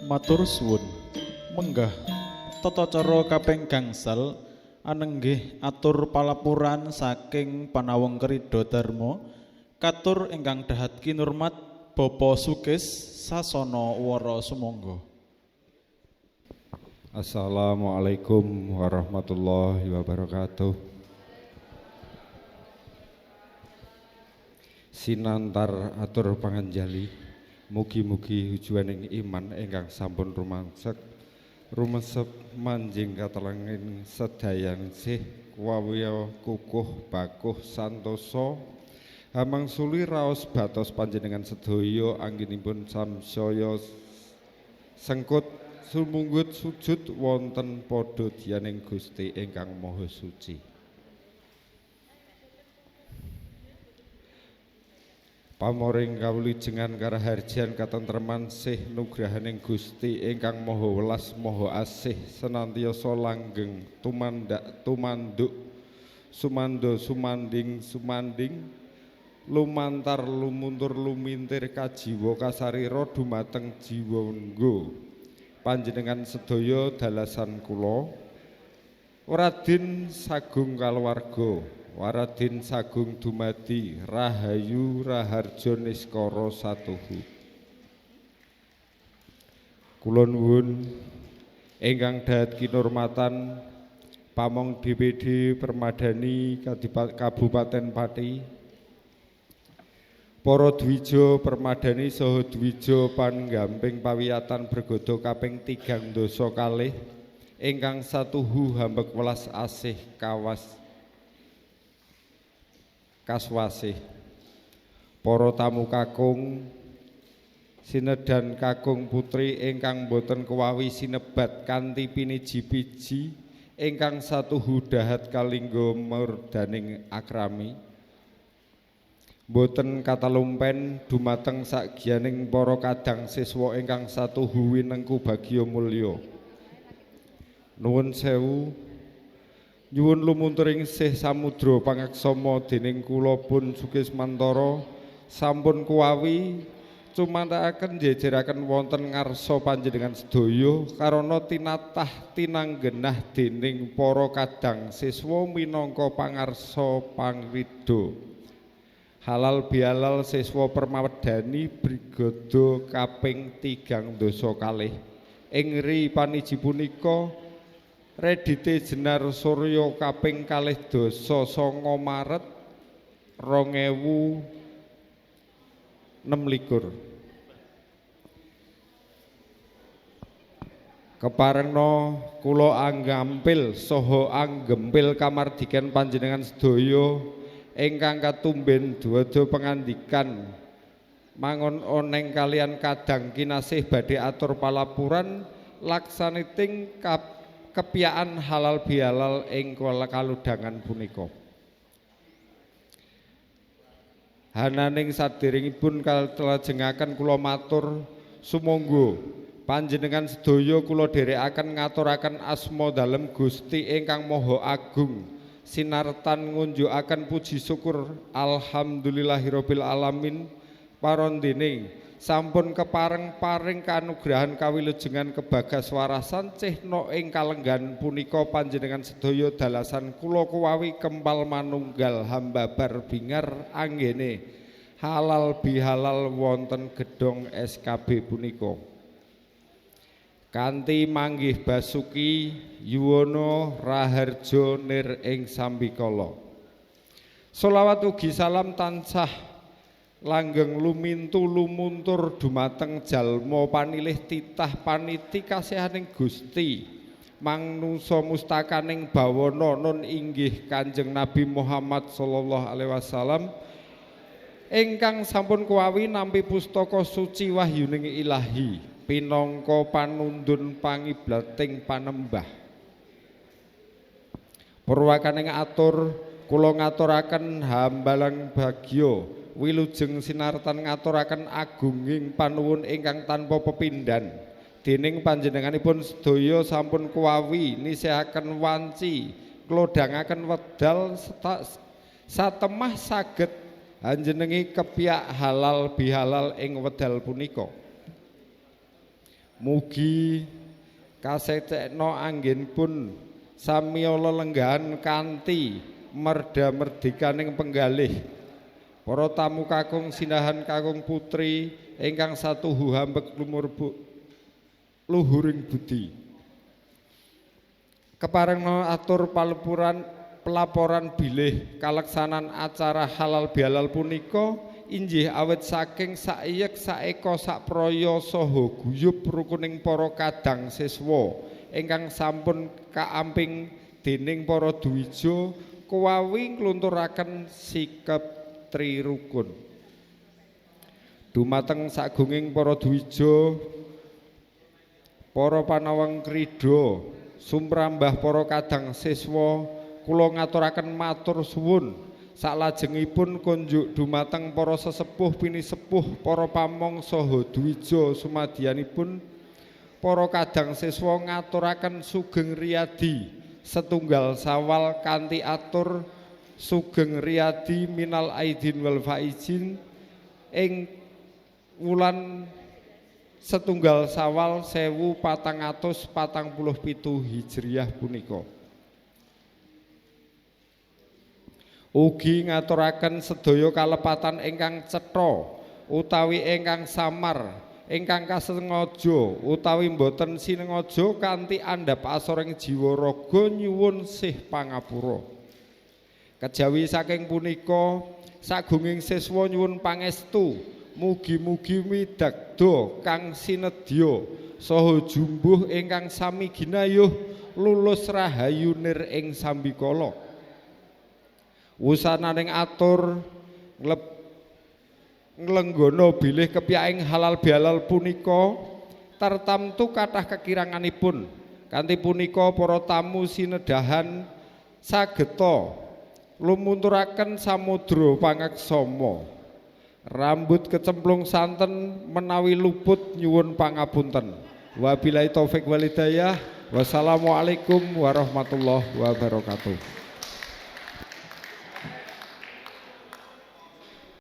Matur suwun. Menggah tata cara kaping gangsal anenggih atur palapuran saking Panawong Krida Darma katur ingkang dahat kinurmat Bapa Sukis sasana wara sumangga. Assalamualaikum warahmatullahi wabarakatuh. Sinantar atur panganjali, mugi-mugi hujuaning iman ingkang sampun rumesep manjing katelenging sedayan sih wawiya kukuh bakuh santoso hamang suli raos batos panjenengan sedaya anggenipun samsaya sengkut sumunggut sujud wonten padha dianing Gusti ingkang Maha Suci. Pamoring kawulijengan karaharjan katentreman sih nugrahaning Gusti ingkang Maha Welas Maha Asih senantiasa langgeng tumanduk sumando sumanding lumantar lumuntur lumintir kajiwa kasarira dumateng jiwa nggo panjenengan sedaya dalasan kula Waradin sagung kaluwarga Waradin sagung dumadi rahayu raharja niskara satuhu. Kula nuwun ingkang dahat kinurmatan Pamong DPD Permadani Kabupaten Pati, para dwija Permadani saha dwija panggamping pawiyatan bergodo kaping 3 dasa kalih ingkang satuhu hambek welas asih kaswasih, para tamu kakung sinedan kakung putri ingkang boten kewawi sinebat kanthi piniji-piji ingkang satuhu dahat kalingga murdaning akrami, boten katalumpen dumateng sagiyaning para kadang siswa ingkang satuhu winengku bagya mulya. Nuwun sewu nyuwun lumunturing sih samudra pangaksama dening kula pun Sukismantara sampun kuwawi cumantakaken njejeraken wonten ngarsa panjenengan sedaya karana tinatah tinanggenah dening para kadang siswa minangka pangarsa pangridha halal bihalal siswa Permadani Brigada kaping 3 dasa kalih ing ri paniji punika Redite Jenar Surya kaping 2 dasa 9 Maret 2026. Keparengna kula anggampil saha anggempil kamardikan panjenengan sedaya ingkang katumben duwada pangandikan mangon oneng kalian kadang kinasih badhe atur palapuran laksaniting kepiyaan halal bihalal ing kaludangan punika. Hananing sadèrèngipun kalajengaken kula matur sumangga panjenengan sedaya kula dherekaken ngaturaken asma dalem Gusti ingkang Maha Agung sinartan ngunjukaken puji syukur alhamdulillahirabbil alamin parandene sampun kepareng-paring kanugrahan kawilujengan kebagaswarasan cihna ing kalenggan punika panjenengan sedaya dalasan kula kuwawi kempal manunggal hambabar bingar anggene halal bihalal wonten gedhong SKB punika kanthi manggih Basuki Yuwono Raharja nir ing sambikala selawat ugi salam tansah langgeng lumintu lumuntur dumateng jalma panilih titah paniti kasihaning Gusti mangnusa mustakaning bawana nun inggih Kanjeng Nabi Muhammad sallallahu alaihi wasallam ingkang sampun kuwawi nampi pustaka suci wahyuning Ilahi pinangka panundun pangiblating panembah. Purwakaning atur kula ngaturaken hambalang bagya wilujeng sinartan ngaturaken agunging panuwun ingkang tanpa pepindhan dening panjenenganipun sedaya sampun kuwawi nisihaken wanci klodhangaken wedal satemah saged anjenengi kepiak halal bihalal ing wedal punika Mugi kasekno anggenipun sami lelenggahan kanthi merda-merdikaning penggalih. Para tamu kakung sinahan kakung putri ingkang satuhu hambek luhuring budi. Keparengna atur pelaporan bilih kaleksanan acara halal bihalal punika inggih awit saking saiyek saeka sapraya saha guyub rukuning para kadang siswa ingkang sampun kaamping dening para dwija kuwawi nglunturaken sikep trirukun. Dumateng sagunging para dwija, para panawang krida, sumrambah para kadang siswa, kula ngaturaken matur suwun. Salajengipun kunjuk dumateng para sesepuh pinisepuh, para pamong saha dwija sumadyanipun. Para kadang siswa ngaturaken sugeng riyadi setunggal sawal kanthi atur sugeng riyadi minal aidin wal faizin ing wulan setunggal sawal 1447 Hijriah punika. Ugi ngaturaken sedaya kalepatan ingkang cetha utawi ingkang samar ingkang kasengaja utawi boten sinengaja kanthi andhap asoring jiwa raga nyuwun sih pangapura. Kejawi saking punika sagunging siswa nyuwun pangestu mugi-mugi widagda kang sinedya saha jumbuh ingkang sami ginayuh lulus rahayu nir ing sambikala. Wusananing atur nglenggono bilih kepyaking halal bihalal punika tartamtu kathah kekiranganipun. Kanthi punika para tamu sinedahan sageta lumunturaken samudra pangaksama. Rambut kecemplung santen menawi luput nyuwun pangapunten. Wabillahi taufik wal hidayah. Wassalamualaikum warahmatullahi wabarakatuh.